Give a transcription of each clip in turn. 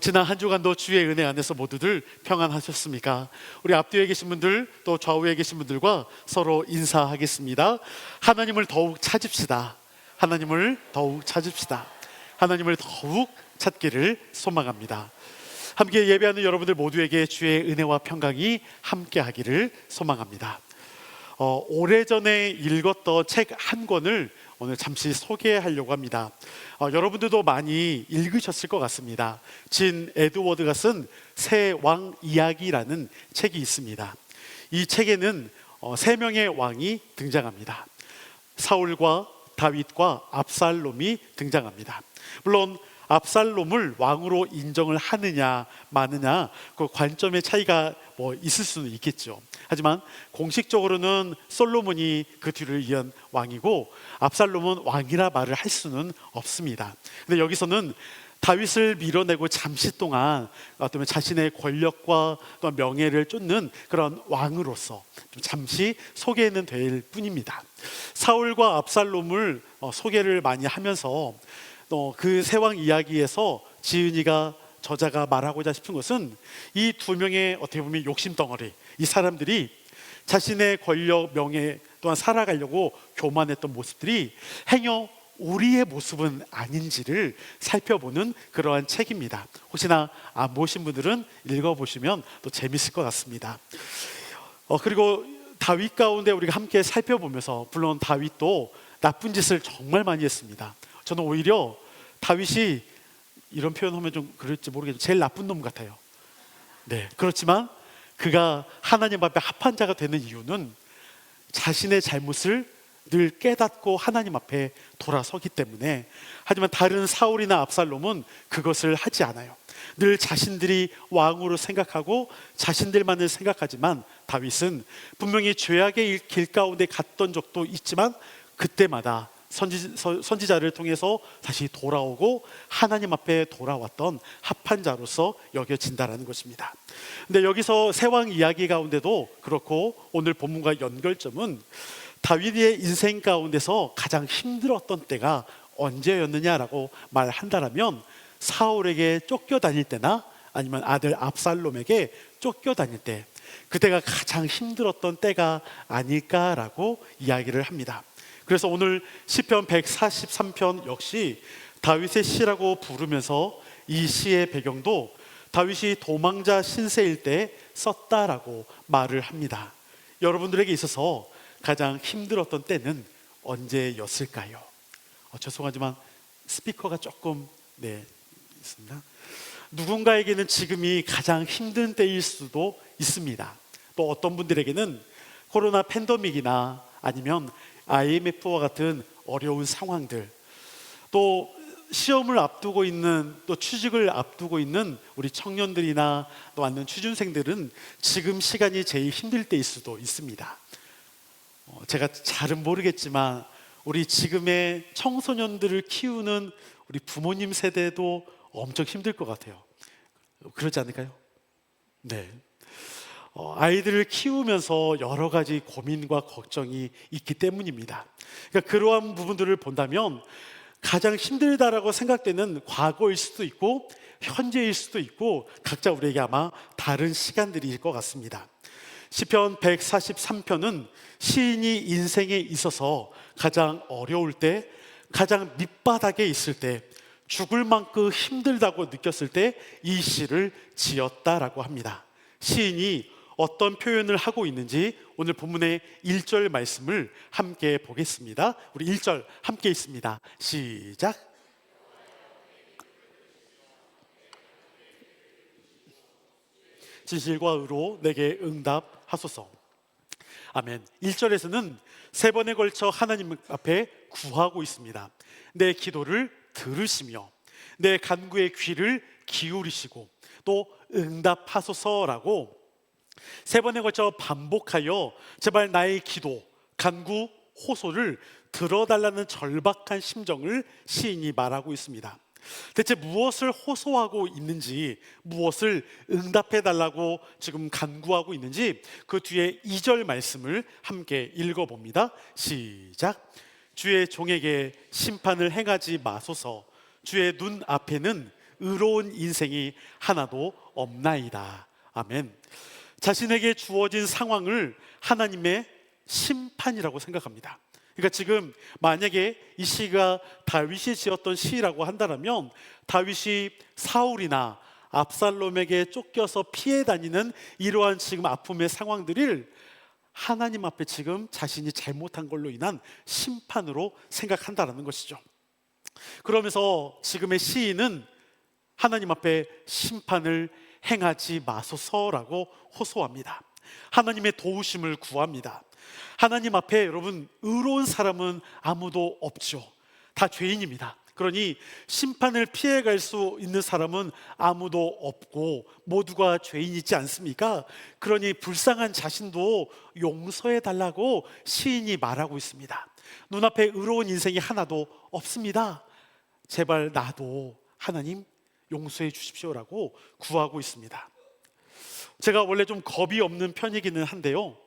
지난 한 주간도 주의 은혜 안에서 모두들 평안하셨습니까? 우리 앞뒤에 계신 분들 또 좌우에 계신 분들과 서로 인사하겠습니다. 하나님을 더욱 찾읍시다. 하나님을 더욱 찾읍시다. 하나님을 더욱 찾기를 소망합니다. 함께 예배하는 여러분들 모두에게 주의 은혜와 평강이 함께 하기를 소망합니다. 오래전에 읽었던 책 한 권을 오늘 잠시 소개하려고 합니다. 여러분들도 많이 읽으셨을 것 같습니다. 진 에드워드가 쓴 새 왕 이야기라는 책이 있습니다. 이 책에는 세 명의 왕이 등장합니다. 사울과 다윗과 압살롬이 등장합니다. 물론 압살롬을 왕으로 인정을 하느냐 마느냐 그 관점의 차이가 있을 수는 있겠죠. 하지만 공식적으로는 솔로몬이 그 뒤를 이은 왕이고 압살롬은 왕이라 말을 할 수는 없습니다. 근데 여기서는 다윗을 밀어내고 잠시 동안 어쩌면 자신의 권력과 또 명예를 쫓는 그런 왕으로서 잠시 소개는 될 뿐입니다. 사울과 압살롬을 소개를 많이 하면서 그 세왕 이야기에서 지은이가 저자가 말하고자 싶은 것은 이 두 명의 어떻게 보면 욕심덩어리, 이 사람들이 자신의 권력, 명예 또한 살아가려고 교만했던 모습들이 행여 우리의 모습은 아닌지를 살펴보는 그러한 책입니다. 혹시나 안 보신 분들은 읽어보시면 또 재밌을 것 같습니다. 그리고 다윗 가운데 우리가 함께 살펴보면서 물론 다윗도 나쁜 짓을 정말 많이 했습니다. 저는 오히려 다윗이 이런 표현하면 좀 그럴지 모르겠지만 제일 나쁜 놈 같아요. 네, 그렇지만 그가 하나님 앞에 합한 자가 되는 이유는 자신의 잘못을 늘 깨닫고 하나님 앞에 돌아서기 때문에. 하지만 다른 사울이나 압살롬은 그것을 하지 않아요. 늘 자신들이 왕으로 생각하고 자신들만을 생각하지만 다윗은 분명히 죄악의 길 가운데 갔던 적도 있지만 그때마다 선지자를 통해서 다시 돌아오고 하나님 앞에 돌아왔던 합한 자로서 여겨진다라는 것입니다. 근데 여기서 세왕 이야기 가운데도 그렇고 오늘 본문과 연결점은 다윗의 인생 가운데서 가장 힘들었던 때가 언제였느냐라고 말한다라면 사울에게 쫓겨다닐 때나 아니면 아들 압살롬에게 쫓겨다닐 때, 그때가 가장 힘들었던 때가 아닐까라고 이야기를 합니다. 그래서 오늘 시편 143편 역시 다윗의 시라고 부르면서 이 시의 배경도 다윗이 도망자 신세일 때 썼다라고 말을 합니다. 여러분들에게 있어서 가장 힘들었던 때는 언제였을까요? 죄송하지만 스피커가 조금 있습니다. 누군가에게는 지금이 가장 힘든 때일 수도 있습니다. 또 어떤 분들에게는 코로나 팬데믹이나 아니면 IMF와 같은 어려운 상황들, 또 시험을 앞두고 있는, 또 취직을 앞두고 있는 우리 청년들이나 또 아니면 취준생들은 지금 시간이 제일 힘들 때일 수도 있습니다. 제가 잘은 모르겠지만 우리 지금의 청소년들을 키우는 우리 부모님 세대도 엄청 힘들 것 같아요. 그렇지 않을까요? 네. 아이들을 키우면서 여러 가지 고민과 걱정이 있기 때문입니다. 그러니까 그러한 부분들을 본다면 가장 힘들다라고 생각되는 과거일 수도 있고 현재일 수도 있고 각자 우리에게 아마 다른 시간들일 것 같습니다. 시편 143편은 시인이 인생에 있어서 가장 어려울 때, 가장 밑바닥에 있을 때, 죽을 만큼 힘들다고 느꼈을 때 이 시를 지었다라고 합니다. 시인이 어떤 표현을 하고 있는지 오늘 본문의 1절 말씀을 함께 보겠습니다. 우리 1절 함께 있습니다. 시작. 진실과 의로 내게 응답하소서. 아멘. 1절에서는 세 번에 걸쳐 하나님 앞에 구하고 있습니다. 내 기도를 들으시며 내 간구의 귀를 기울이시고 또 응답하소서라고 세 번에 걸쳐 반복하여 제발 나의 기도, 간구, 호소를 들어달라는 절박한 심정을 시인이 말하고 있습니다. 대체 무엇을 호소하고 있는지, 무엇을 응답해달라고 지금 간구하고 있는지 그 뒤에 2절 말씀을 함께 읽어봅니다. 시작. 주의 종에게 심판을 행하지 마소서. 주의 눈 앞에는 의로운 인생이 하나도 없나이다. 아멘. 자신에게 주어진 상황을 하나님의 심판이라고 생각합니다. 그러니까 지금 만약에 이 시가 다윗이 지었던 시라고 한다면 다윗이 사울이나 압살롬에게 쫓겨서 피해 다니는 이러한 지금 아픔의 상황들을 하나님 앞에 지금 자신이 잘못한 걸로 인한 심판으로 생각한다는 것이죠. 그러면서 지금의 시인은 하나님 앞에 심판을 행하지 마소서라고 호소합니다. 하나님의 도우심을 구합니다. 하나님 앞에 여러분, 의로운 사람은 아무도 없죠. 다 죄인입니다. 그러니 심판을 피해갈 수 있는 사람은 아무도 없고 모두가 죄인이지 않습니까? 그러니 불쌍한 자신도 용서해 달라고 시인이 말하고 있습니다. 눈앞에 의로운 인생이 하나도 없습니다. 제발 나도 하나님 용서해 주십시오라고 구하고 있습니다. 제가 원래 좀 겁이 없는 편이기는 한데요,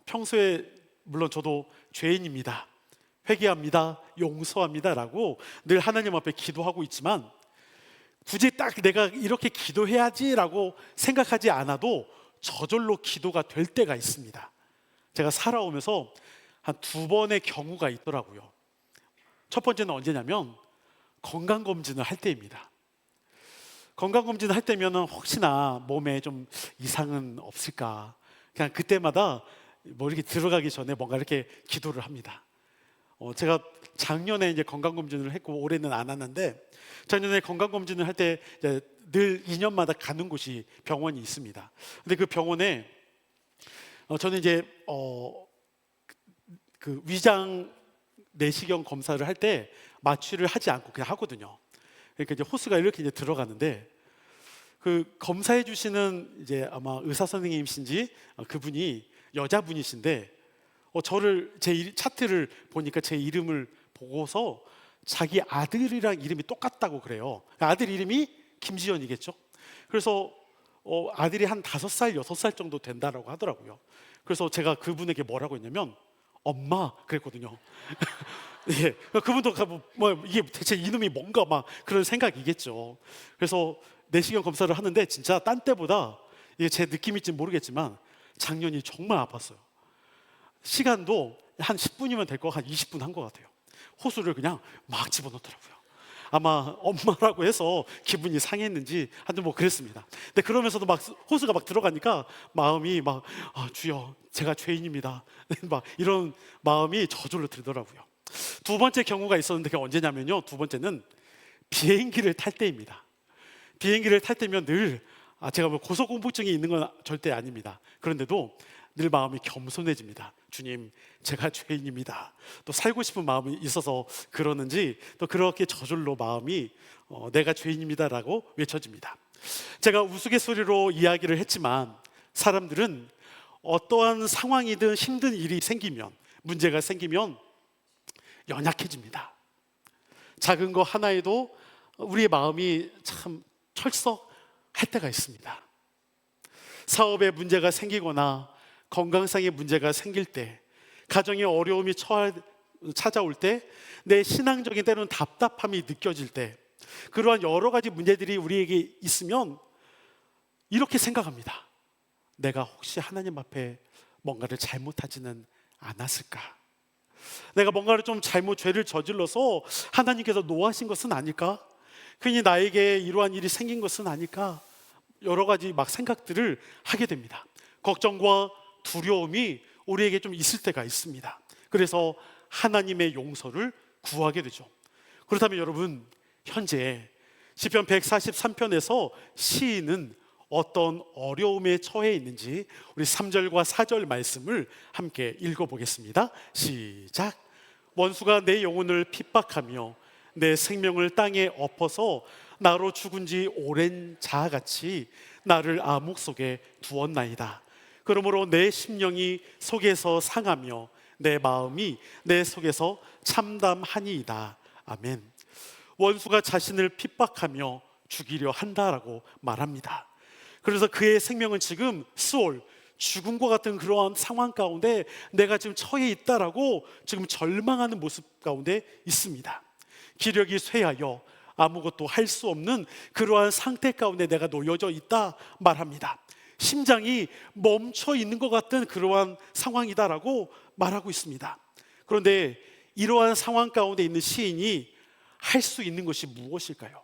평소에 물론 저도 죄인입니다, 회개합니다, 용서합니다라고 늘 하나님 앞에 기도하고 있지만 굳이 딱 내가 이렇게 기도해야지라고 생각하지 않아도 저절로 기도가 될 때가 있습니다. 제가 살아오면서 한 2번의 경우가 있더라고요. 첫 번째는 언제냐면 건강검진을 할 때입니다. 건강검진을 할 때면 혹시나 몸에 좀 이상은 없을까, 그냥 그때마다 뭐 이렇게 들어가기 전에 뭔가 이렇게 기도를 합니다. 제가 작년에 이제 건강검진을 했고 올해는 안 왔는데, 작년에 건강검진을 할 때 늘 2년마다 가는 곳이 병원이 있습니다. 근데 그 병원에 저는 이제 그 위장 내시경 검사를 할 때 마취를 하지 않고 그냥 하거든요. 그러니까 이제 호스가 이렇게 이제 들어가는데, 그 검사해 주시는 이제 아마 의사 선생님이신지 그분이 여자분이신데, 저를 차트를 보니까 제 이름을 보고서 자기 아들이랑 이름이 똑같다고 그래요. 아들 이름이 김지연이겠죠. 그래서 아들이 한 5살, 6살 정도 된다라고 하더라고요. 그래서 제가 그분에게 뭐라고 했냐면 엄마 그랬거든요. 예, 그분도 뭐 이게 대체 이놈이 뭔가 막 그런 생각이겠죠. 그래서 내시경 검사를 하는데 진짜 딴 때보다, 이게 제 느낌일지 모르겠지만 작년이 정말 아팠어요. 시간도 한 10분이면 될 거 한 20분 한 것 같아요. 호수를 그냥 막 집어넣더라고요. 아마 엄마라고 해서 기분이 상했는지 하여튼 뭐 그랬습니다. 근데 그러면서도 막 호수가 막 들어가니까 마음이 막 주여 제가 죄인입니다 막 이런 마음이 저절로 들더라고요. 2번째 경우가 있었는데 그게 언제냐면요, 2번째는 비행기를 탈 때입니다. 비행기를 탈 때면 늘 제가 뭐 고소공포증이 있는 건 절대 아닙니다. 그런데도 늘 마음이 겸손해집니다. 주님, 제가 죄인입니다. 또 살고 싶은 마음이 있어서 그러는지 또 그렇게 저절로 마음이 내가 죄인입니다라고 외쳐집니다. 제가 우스갯소리로 이야기를 했지만 사람들은 어떠한 상황이든 힘든 일이 생기면, 문제가 생기면 연약해집니다. 작은 거 하나에도 우리의 마음이 참 철석할 때가 있습니다. 사업에 문제가 생기거나 건강상의 문제가 생길 때, 가정에 어려움이 찾아올 때, 내 신앙적인 때로는 답답함이 느껴질 때, 그러한 여러 가지 문제들이 우리에게 있으면 이렇게 생각합니다. 내가 혹시 하나님 앞에 뭔가를 잘못하지는 않았을까? 내가 뭔가를 좀 잘못 죄를 저질러서 하나님께서 노하신 것은 아닐까? 괜히 나에게 이러한 일이 생긴 것은 아닐까? 여러 가지 막 생각들을 하게 됩니다. 걱정과 두려움이 우리에게 좀 있을 때가 있습니다. 그래서 하나님의 용서를 구하게 되죠. 그렇다면 여러분, 현재 시편 143편에서 시인은 어떤 어려움에 처해 있는지 우리 3절과 4절 말씀을 함께 읽어보겠습니다. 시작. 원수가 내 영혼을 핍박하며 내 생명을 땅에 엎어서 나로 죽은 지 오랜 자같이 나를 암흑 속에 두었나이다. 그러므로 내 심령이 속에서 상하며 내 마음이 내 속에서 참담하니이다. 아멘. 원수가 자신을 핍박하며 죽이려 한다라고 말합니다. 그래서 그의 생명은 지금 수월, 죽음과 같은 그러한 상황 가운데 내가 지금 처해 있다라고 지금 절망하는 모습 가운데 있습니다. 기력이 쇠하여 아무것도 할 수 없는 그러한 상태 가운데 내가 놓여져 있다 말합니다. 심장이 멈춰 있는 것 같은 그러한 상황이다라고 말하고 있습니다. 그런데 이러한 상황 가운데 있는 시인이 할 수 있는 것이 무엇일까요?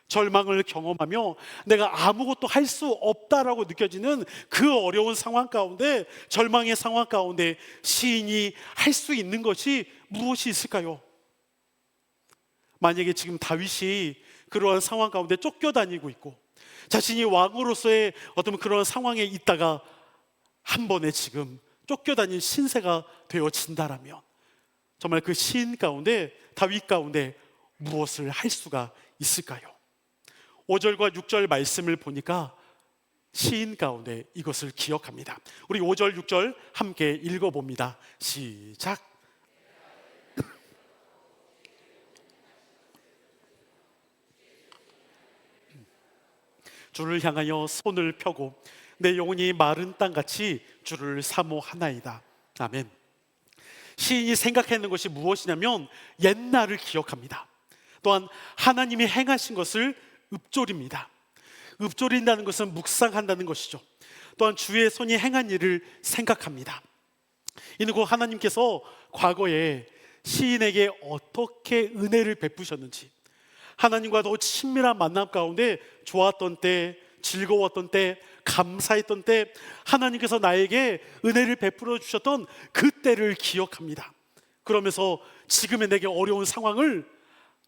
절망을 경험하며 내가 아무것도 할 수 없다라고 느껴지는 그 어려운 상황 가운데, 절망의 상황 가운데 시인이 할 수 있는 것이 무엇이 있을까요? 만약에 지금 다윗이 그러한 상황 가운데 쫓겨다니고 있고 자신이 왕으로서의 어떤 그런 상황에 있다가 한 번에 지금 쫓겨다닌 신세가 되어진다라면 정말 그 시인 가운데, 다윗 가운데 무엇을 할 수가 있을까요? 5절과 6절 말씀을 보니까 시인 가운데 이것을 기억합니다. 우리 5절, 6절 함께 읽어봅니다. 시작. 주를 향하여 손을 펴고 내 영혼이 마른 땅같이 주를 사모하나이다. 아멘. 시인이 생각하는 것이 무엇이냐면 옛날을 기억합니다. 또한 하나님이 행하신 것을 읊조립니다. 읊조린다는 것은 묵상한다는 것이죠. 또한 주의 손이 행한 일을 생각합니다. 이는 곧 하나님께서 과거에 시인에게 어떻게 은혜를 베푸셨는지, 하나님과 더 친밀한 만남 가운데 좋았던 때, 즐거웠던 때, 감사했던 때 하나님께서 나에게 은혜를 베풀어 주셨던 그때를 기억합니다. 그러면서 지금의 내게 어려운 상황을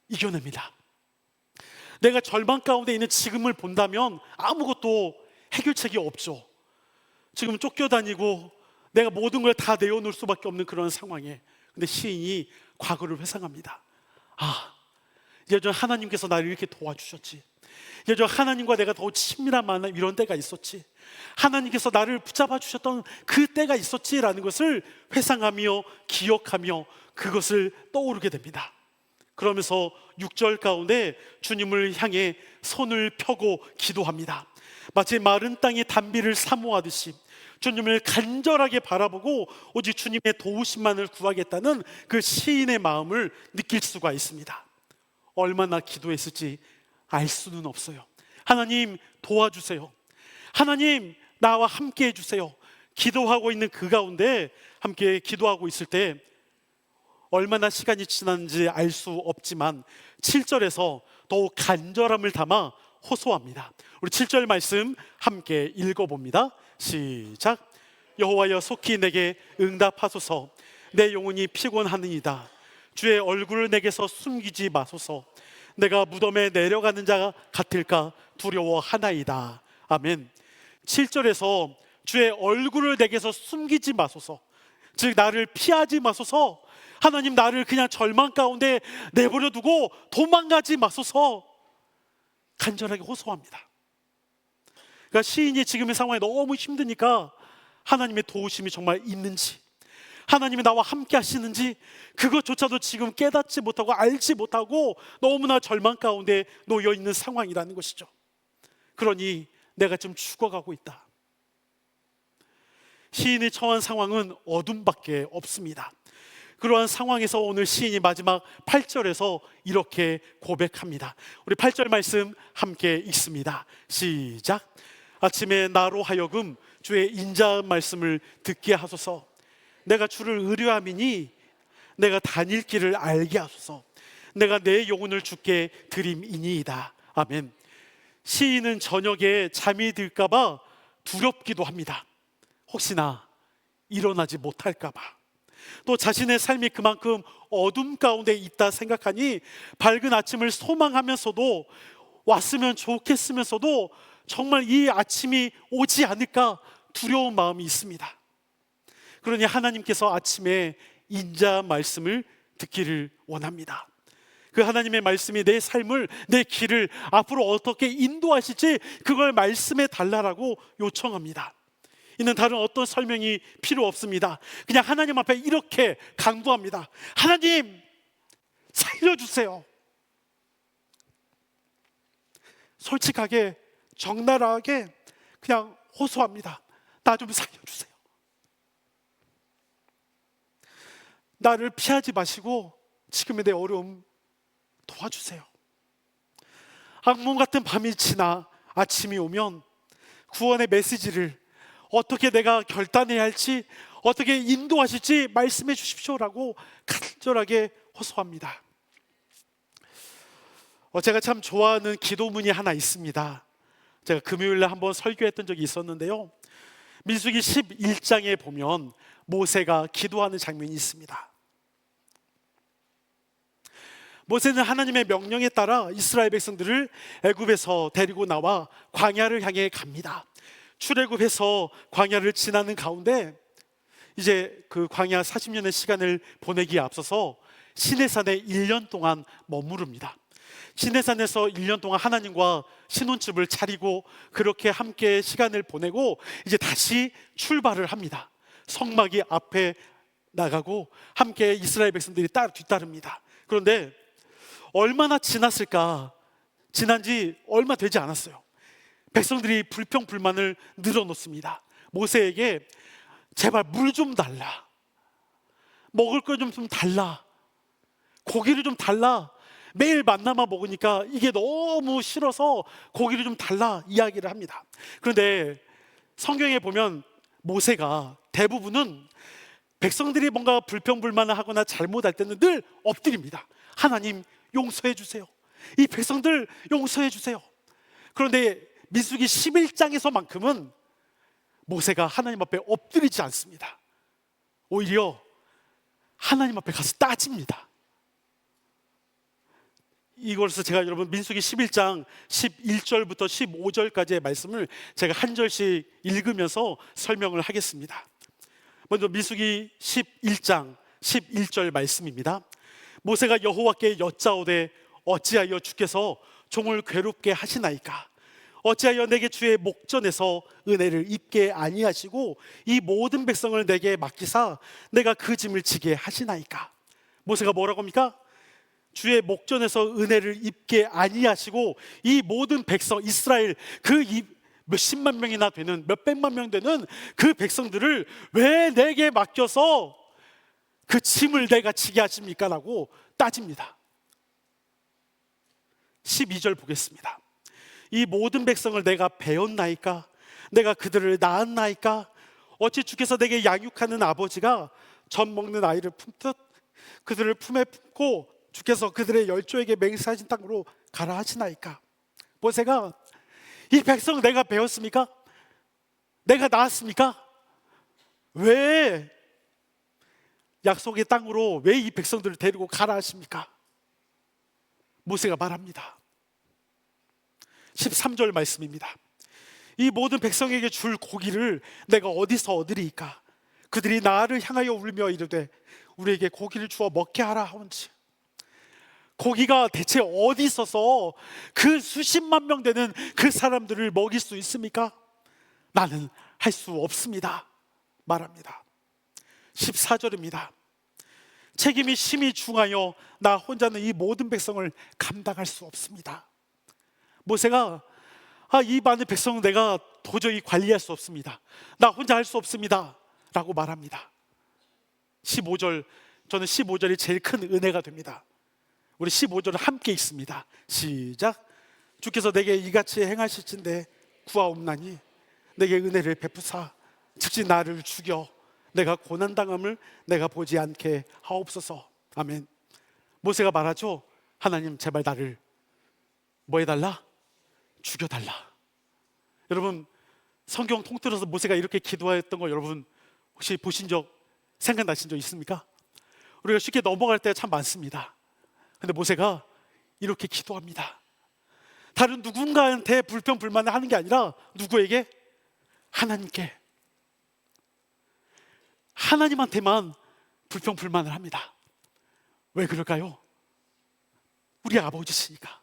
이겨냅니다. 내가 절망 가운데 있는 지금을 본다면 아무것도 해결책이 없죠. 지금 쫓겨다니고 내가 모든 걸 다 내어놓을 수밖에 없는 그런 상황에, 근데 시인이 과거를 회상합니다. 아, 예전 하나님께서 나를 이렇게 도와주셨지. 예전 하나님과 내가 더 친밀한 만남, 이런 때가 있었지. 하나님께서 나를 붙잡아 주셨던 그 때가 있었지라는 것을 회상하며 기억하며 그것을 떠오르게 됩니다. 그러면서 6절 가운데 주님을 향해 손을 펴고 기도합니다. 마치 마른 땅의 단비를 사모하듯이 주님을 간절하게 바라보고 오직 주님의 도우심만을 구하겠다는 그 시인의 마음을 느낄 수가 있습니다. 얼마나 기도했을지 알 수는 없어요. 하나님 도와주세요. 하나님 나와 함께 해주세요. 기도하고 있는 그 가운데, 함께 기도하고 있을 때 얼마나 시간이 지났는지 알 수 없지만 7절에서 더욱 간절함을 담아 호소합니다. 우리 7절 말씀 함께 읽어봅니다. 시작. 여호와여 속히 내게 응답하소서. 내 영혼이 피곤하느니이다. 주의 얼굴을 내게서 숨기지 마소서. 내가 무덤에 내려가는 자 같을까 두려워하나이다. 아멘. 7절에서 주의 얼굴을 내게서 숨기지 마소서, 즉 나를 피하지 마소서. 하나님 나를 그냥 절망 가운데 내버려 두고 도망가지 마소서 간절하게 호소합니다. 그러니까 시인이 지금의 상황이 너무 힘드니까 하나님의 도우심이 정말 있는지, 하나님이 나와 함께 하시는지 그것조차도 지금 깨닫지 못하고 알지 못하고 너무나 절망 가운데 놓여 있는 상황이라는 것이죠. 그러니 내가 지금 죽어가고 있다. 시인이 처한 상황은 어둠밖에 없습니다. 그러한 상황에서 오늘 시인이 마지막 8절에서 이렇게 고백합니다. 우리 8절 말씀 함께 읽습니다. 시작. 아침에 나로 하여금 주의 인자한 말씀을 듣게 하소서. 내가 주를 의뢰함이니 내가 다닐 길을 알게 하소서. 내가 내 영혼을 주께 드림이니이다. 아멘. 시인은 저녁에 잠이 들까 봐 두렵기도 합니다. 혹시나 일어나지 못할까 봐. 또 자신의 삶이 그만큼 어둠 가운데 있다 생각하니 밝은 아침을 소망하면서도, 왔으면 좋겠으면서도 정말 이 아침이 오지 않을까 두려운 마음이 있습니다. 그러니 하나님께서 아침에 인자한 말씀을 듣기를 원합니다. 그 하나님의 말씀이 내 삶을, 내 길을 앞으로 어떻게 인도하실지 그걸 말씀해 달라고 요청합니다. 이는 다른 어떤 설명이 필요 없습니다. 그냥 하나님 앞에 이렇게 간구합니다. 하나님 살려주세요. 솔직하게 적나라하게 그냥 호소합니다. 나 좀 살려주세요. 나를 피하지 마시고 지금의 내 어려움 도와주세요. 악몽 같은 밤이 지나 아침이 오면 구원의 메시지를 어떻게 내가 결단해야 할지, 어떻게 인도하실지 말씀해 주십시오라고 간절하게 호소합니다. 제가 참 좋아하는 기도문이 하나 있습니다. 제가 금요일에 한번 설교했던 적이 있었는데요, 민수기 11장에 보면 모세가 기도하는 장면이 있습니다. 모세는 하나님의 명령에 따라 이스라엘 백성들을 애굽에서 데리고 나와 광야를 향해 갑니다. 출애굽해서 광야를 지나는 가운데 이제 그 광야 40년의 시간을 보내기에 앞서서 시내산에 1년 동안 머무릅니다. 시내산에서 1년 동안 하나님과 신혼집을 차리고 그렇게 함께 시간을 보내고 이제 다시 출발을 합니다. 성막이 앞에 나가고 함께 이스라엘 백성들이 뒤따릅니다. 그런데 얼마나 지났을까? 지난 지 얼마 되지 않았어요. 백성들이 불평불만을 늘어놓습니다. 모세에게 제발 물 좀 달라, 먹을 거 좀 달라, 고기를 좀 달라, 매일 만나만 먹으니까 이게 너무 싫어서 고기를 좀 달라 이야기를 합니다. 그런데 성경에 보면 모세가 대부분은 백성들이 뭔가 불평불만을 하거나 잘못할 때는 늘 엎드립니다. 하나님 용서해 주세요, 이 백성들 용서해 주세요. 그런데 민수기 11장에서만큼은 모세가 하나님 앞에 엎드리지 않습니다. 오히려 하나님 앞에 가서 따집니다. 이것을 제가 여러분 민수기 11장 11절부터 15절까지의 말씀을 제가 한 절씩 읽으면서 설명을 하겠습니다. 먼저 민수기 11장 11절 말씀입니다. 모세가 여호와께 여짜오되 어찌하여 주께서 종을 괴롭게 하시나이까? 어찌하여 내게 주의 목전에서 은혜를 입게 아니하시고 이 모든 백성을 내게 맡기사 내가 그 짐을 지게 하시나이까? 모세가 뭐라고 합니까? 주의 목전에서 은혜를 입게 아니하시고 이 모든 백성 이스라엘 그 몇십만 명이나 되는 몇백만 명 되는 그 백성들을 왜 내게 맡겨서 그 짐을 내가 지게 하십니까? 라고 따집니다. 12절 보겠습니다. 이 모든 백성을 내가 배웠나이까? 내가 그들을 낳았나이까? 어찌 주께서 내게 양육하는 아버지가 젖 먹는 아이를 품듯 그들을 품에 품고 주께서 그들의 열조에게 맹세하신 땅으로 가라 하시나이까? 모세가 이 백성 내가 배웠습니까? 내가 낳았습니까? 왜 약속의 땅으로 왜 이 백성들을 데리고 가라 하십니까? 모세가 말합니다. 13절 말씀입니다. 이 모든 백성에게 줄 고기를 내가 어디서 얻으리이까? 그들이 나를 향하여 울며 이르되 우리에게 고기를 주어 먹게 하라 하온지. 고기가 대체 어디 있어서 그 수십만 명 되는 그 사람들을 먹일 수 있습니까? 나는 할 수 없습니다 말합니다. 14절입니다. 책임이 심히 중하여 나 혼자는 이 모든 백성을 감당할 수 없습니다. 모세가 이 많은 백성은 내가 도저히 관리할 수 없습니다, 나 혼자 할 수 없습니다 라고 말합니다. 15절, 저는 15절이 제일 큰 은혜가 됩니다. 우리 15절은 함께 읽습니다. 시작. 주께서 내게 이같이 행하실진대 구하옵나니 내게 은혜를 베푸사 즉시 나를 죽여 내가 고난당함을 내가 보지 않게 하옵소서. 아멘. 모세가 말하죠. 하나님 제발 나를 뭐 해달라? 죽여달라. 여러분 성경 통틀어서 모세가 이렇게 기도했던 거 여러분 혹시 보신 적, 생각나신 적 있습니까? 우리가 쉽게 넘어갈 때 참 많습니다. 근데 모세가 이렇게 기도합니다. 다른 누군가한테 불평불만을 하는 게 아니라 누구에게? 하나님께, 하나님한테만 불평불만을 합니다. 왜 그럴까요? 우리 아버지시니까.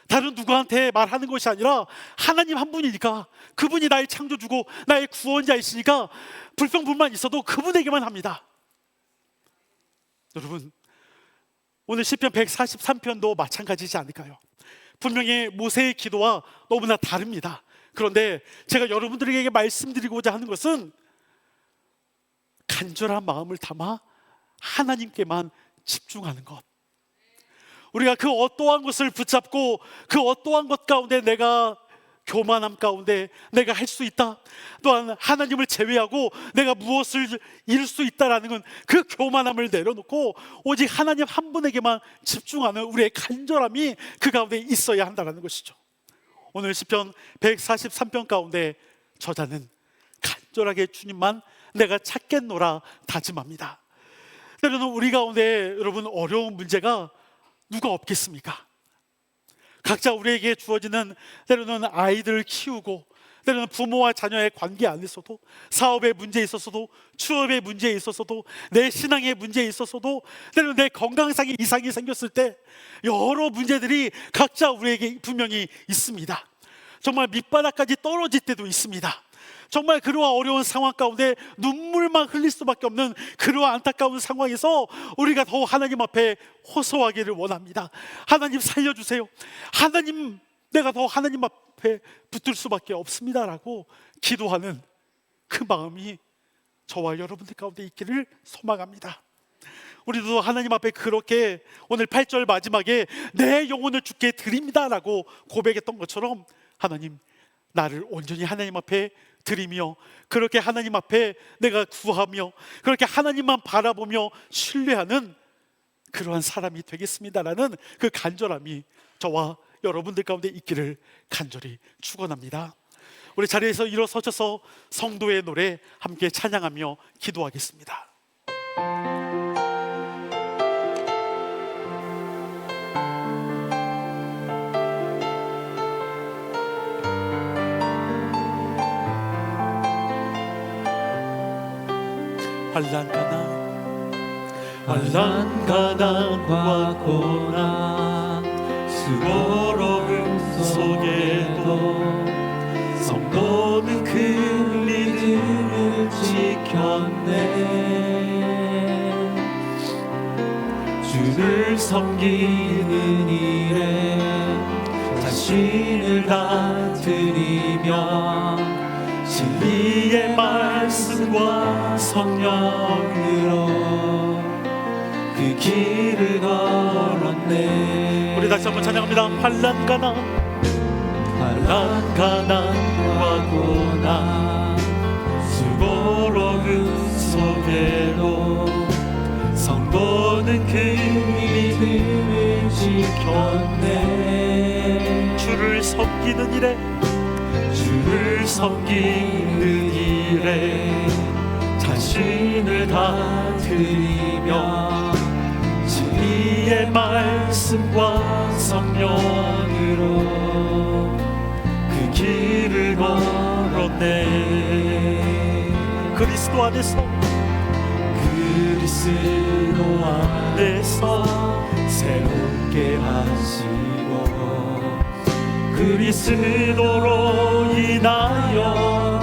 다른 누구한테 말하는 것이 아니라 하나님 한 분이니까, 그분이 나의 창조주고 나의 구원자이시니까 불평불만 있어도 그분에게만 합니다. 여러분 오늘 시편 143편도 마찬가지지 않을까요? 분명히 모세의 기도와 너무나 다릅니다. 그런데 제가 여러분들에게 말씀드리고자 하는 것은 간절한 마음을 담아 하나님께만 집중하는 것. 우리가 그 어떠한 것을 붙잡고 그 어떠한 것 가운데 내가 교만함 가운데 내가 할 수 있다, 또한 하나님을 제외하고 내가 무엇을 이룰 수 있다라는 건 그 교만함을 내려놓고 오직 하나님 한 분에게만 집중하는 우리의 간절함이 그 가운데 있어야 한다는 것이죠. 오늘 시편 143편 가운데 저자는 간절하게 주님만 내가 찾겠노라 다짐합니다. 때로는 우리 가운데 여러분 어려운 문제가 누가 없겠습니까? 각자 우리에게 주어지는 때로는 아이들을 키우고, 때로는 부모와 자녀의 관계 안에서도, 사업의 문제에 있어서도, 취업의 문제에 있어서도, 내 신앙의 문제에 있어서도, 때로는 내 건강상의 이상이 생겼을 때 여러 문제들이 각자 우리에게 분명히 있습니다. 정말 밑바닥까지 떨어질 때도 있습니다. 정말 그러한 어려운 상황 가운데 눈물만 흘릴 수밖에 없는 그러한 안타까운 상황에서 우리가 더 하나님 앞에 호소하기를 원합니다. 하나님 살려주세요. 하나님, 내가 더 하나님 앞에 붙을 수밖에 없습니다라고 기도하는 그 마음이 저와 여러분들 가운데 있기를 소망합니다. 우리도 하나님 앞에 그렇게 오늘 8절 마지막에 내 영혼을 주께 드립니다라고 고백했던 것처럼, 하나님, 나를 온전히 하나님 앞에 드리며 그렇게 하나님 앞에 내가 구하며 그렇게 하나님만 바라보며 신뢰하는 그러한 사람이 되겠습니다라는 그 간절함이 저와 여러분들 가운데 있기를 간절히 축원합니다. 우리 자리에서 일어서셔서 성도의 노래 함께 찬양하며 기도하겠습니다. 환난 가난과 고난 수고로움 속에도 성도는 그 믿음을 지켰네. 주를 섬기는 일에 자신을 다 드리며 진리의 말씀과 성령으로 그 길을 걸었네. 우리 다시 한번 찬양합니다. 환난 가난과 고난 수고로움 속에도 성도는 그 믿음을 지켰네. 주를 섬기는 일에 자신을 다 드리며 진리의 말씀과 성령으로 그 길을 걸었네. 그리스도 안에서 새롭게 하시고 그리스도로 인하여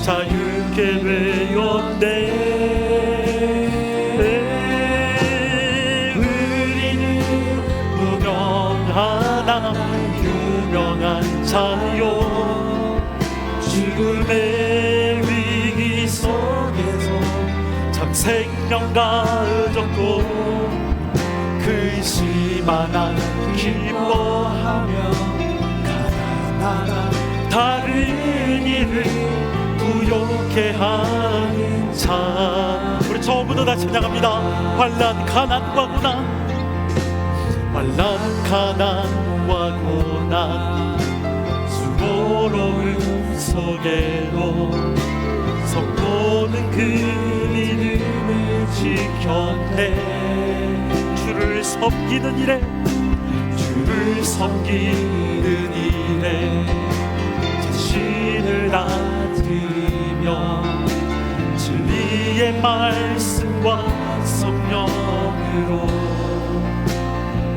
자유케 되었네. 우리는 유명한 자요 죽음의 위기 속에서 참 생명과 얻었고 근심하나 기뻐하며 다른 일을 부욕해 하는 자. 우리 처음부터 다시 찬양합니다. 환난 가난과 고난 수고로움 속에도 성도는 그 믿음을 지켰네. 주를 섬기는 일에 자신을 다 드리며 진리의 말씀과 성령으로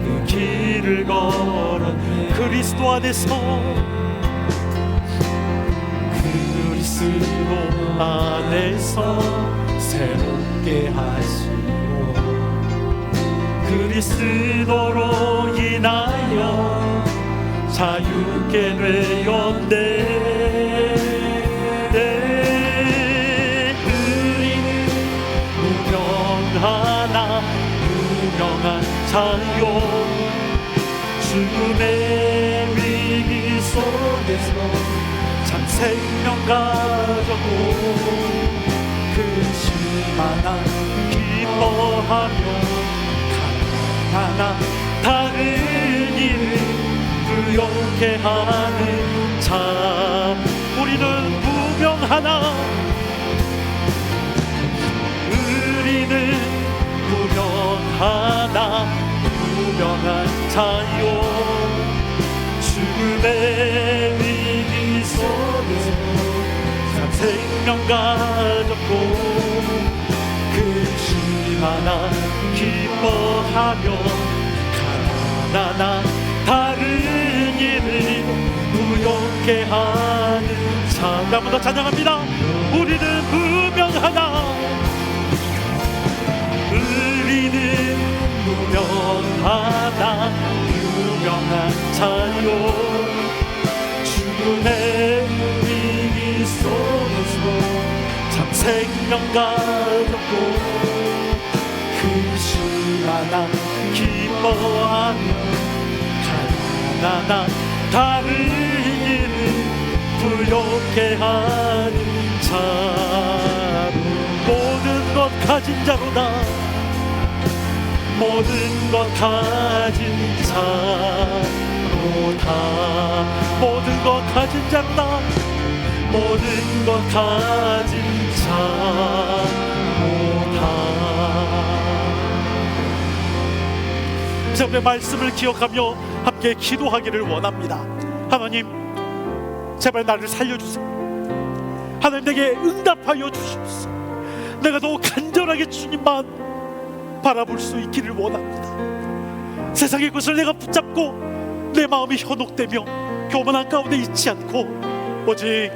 그 길을 걸었네. 그리스도 안에서 새롭게 하시고 그리스도로 인하여 자유케 되었네. 우리는 유명한 자요 생명 가졌고 근심하나 기뻐하며 가난하나 다른 일을 부욕해 하는 자 우리는 무명하나 우리는 무명하나 무명한 자요 죽음의 위기 속에서 생명 가졌고 근심하나 기뻐하며 가난하나 다른 일을 무용케 하는 자 한 번 더 찬양합니다. 우리는 무명하나 우리는 무명하나 유명한 자요 죽음의 위기 속에서 참 생명 가졌고 근심하나 기뻐하며 가난하나 다른 일을 부욕해 하는 자 모든 것 가진 자로다 모든 것 가진 자로다 모든 것 가진 자로다 모든 것 가진 자로다 우리의 말씀을 기억하며 함께 기도하기를 원합니다. 하나님 제발 나를 살려주세요. 하나님 내게 응답하여 주시옵소서. 내가 더 간절하게 주님만 바라볼 수 있기를 원합니다. 세상의 것을 내가 붙잡고 내 마음이 현혹되며 교만한 가운데 있지 않고 오직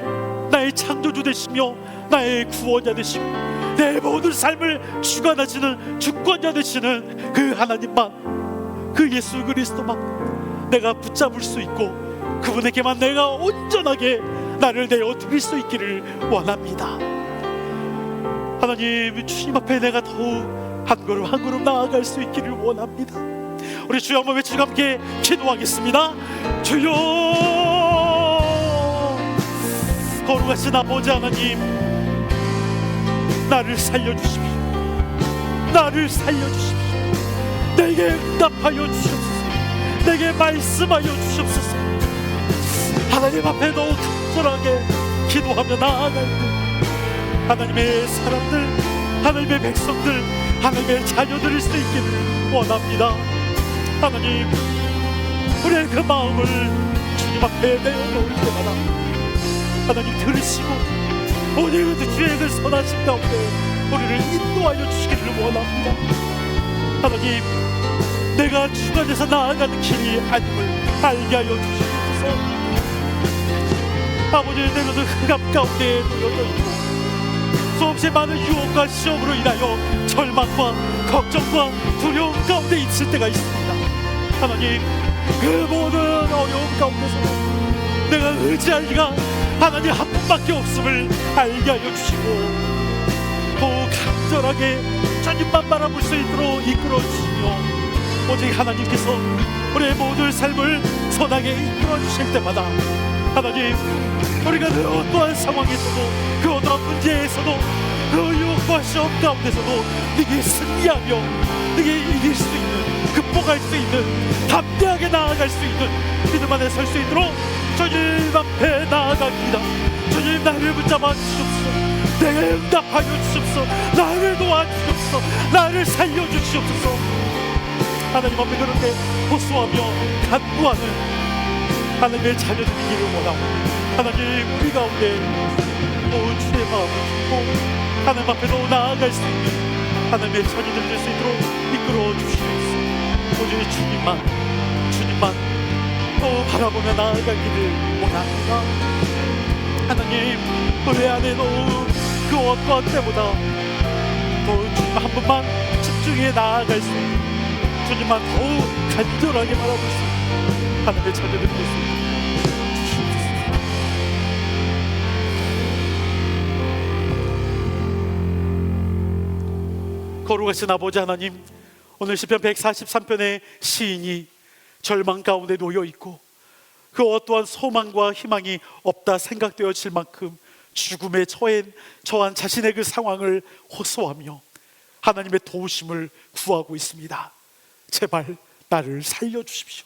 나의 창조주 되시며 나의 구원자 되시고 내 모든 삶을 주관하시는 주권자 되시는 그 하나님만 그 예수 그리스도만 내가 붙잡을 수 있고 그분에게만 내가 온전하게 나를 내어드릴 수 있기를 원합니다. 하나님 주님 앞에 내가 더욱 한 걸음 한 걸음 나아갈 수 있기를 원합니다. 우리 주여 한번 외치고 함께 기도하겠습니다. 주여 거룩하신 아버지 하나님 나를 살려주십시오. 나를 살려주십시오. 내게 응답하여 주시옵소서. 내게 말씀하여 주시옵소서. 하나님 앞에 더욱 간절하게 기도하며 나아갈 때 하나님의 사람들 하나님의 백성들 하나님의 자녀들일 수 있기를 원합니다. 하나님 우리의 그 마음을 주님 앞에 내어놓을 때마다 하나님 들으시고 오늘 그 주의 그 선하신 가운데 우리를 인도하여 주시기를 원합니다. 하나님 내가 주관에서 나아가는 길이 아님을 알게 하여 주시옵소서. 아버지 내가도 흑암 가운데 놓여져 있고 수없이 많은 유혹과 시험으로 인하여 절망과 걱정과 두려움 가운데 있을 때가 있습니다. 하나님 그 모든 어려움 가운데서 내가 의지할 리가 하나님 한 분밖에 없음을 알게 하여 주시고 더 간절하게 주님만 바라볼 수 있도록 이끌어 주시며 오직 하나님께서 우리의 모든 삶을 선하게 이끌어 주실 때마다 하나님 우리가 그 어떠한 상황에서도 그 어떠한 문제에서도 그 유혹과 시험 가운데서도 네게 승리하며 네게 이길 수 있는 극복할 수 있는 담대하게 나아갈 수 있는 믿음 안에 설 수 있도록 주님 앞에 나아갑니다. 주님 나를 붙잡아 주시옵소서. 내게 응답하여 주시옵소서. 나를 도와주시옵소서. 나를 살려주시옵소서. 하나님 앞에 그렇게 호소하며 간구하는 하나님의 자녀들이기를 원하고 하나님 우리 가운데 또 주의 마음을 주고 하나님 앞에도 나아갈 수 있는 하나님의 자녀들 될 수 있도록 이끌어 주시옵소서. 오직 주님만 또 바라보며 나아가기를 원합니다. 하나님 우리 안에 놓은 그 어떠한 때보다 또 주님 한 분만 집중해 나아갈 수 있는 주님만 더욱 간절하게 바라볼 수 있는 하나님의 자녀들 될 수 있는 거룩하신 아버지 하나님, 오늘 시편 143편의 시인이 절망 가운데 놓여 있고 그 어떠한 소망과 희망이 없다 생각되어질 만큼 죽음에 처한 자신의 그 상황을 호소하며 하나님의 도우심을 구하고 있습니다. 제발 나를 살려주십시오.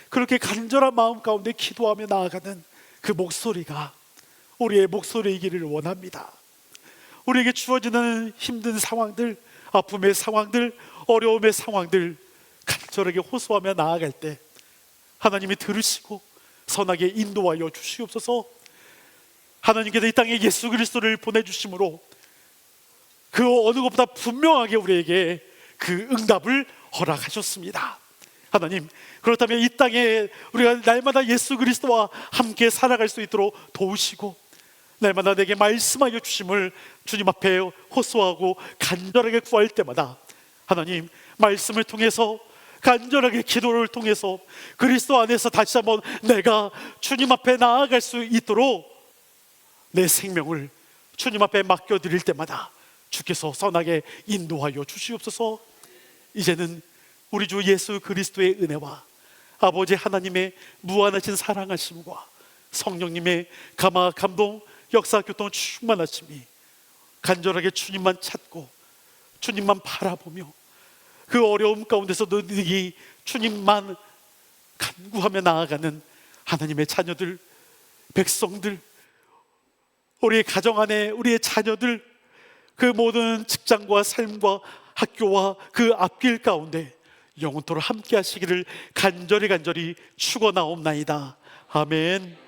그렇게 간절한 마음 가운데 기도하며 나아가는 그 목소리가 우리의 목소리이기를 원합니다. 우리에게 주어지는 힘든 상황들, 아픔의 상황들, 어려움의 상황들 간절하게 호소하며 나아갈 때 하나님이 들으시고 선하게 인도하여 주시옵소서. 하나님께서 이 땅에 예수 그리스도를 보내주심으로 그 어느 것보다 분명하게 우리에게 그 응답을 허락하셨습니다. 하나님, 그렇다면 이 땅에 우리가 날마다 예수 그리스도와 함께 살아갈 수 있도록 도우시고 날마다 내게 말씀하여 주심을 주님 앞에 호소하고 간절하게 구할 때마다 하나님, 말씀을 통해서 간절하게 기도를 통해서 그리스도 안에서 다시 한번 내가 주님 앞에 나아갈 수 있도록 내 생명을 주님 앞에 맡겨드릴 때마다 주께서 선하게 인도하여 주시옵소서. 이제는 우리 주 예수 그리스도의 은혜와 아버지 하나님의 무한하신 사랑하심과 성령님의 감화 감동 역사 교통 충만하심이 간절하게 주님만 찾고 주님만 바라보며 그 어려움 가운데서 너희들이 주님만 간구하며 나아가는 하나님의 자녀들, 백성들, 우리의 가정 안에 우리의 자녀들, 그 모든 직장과 삶과 학교와 그 앞길 가운데 영원토록 함께 하시기를 간절히 축원하옵나이다. 아멘.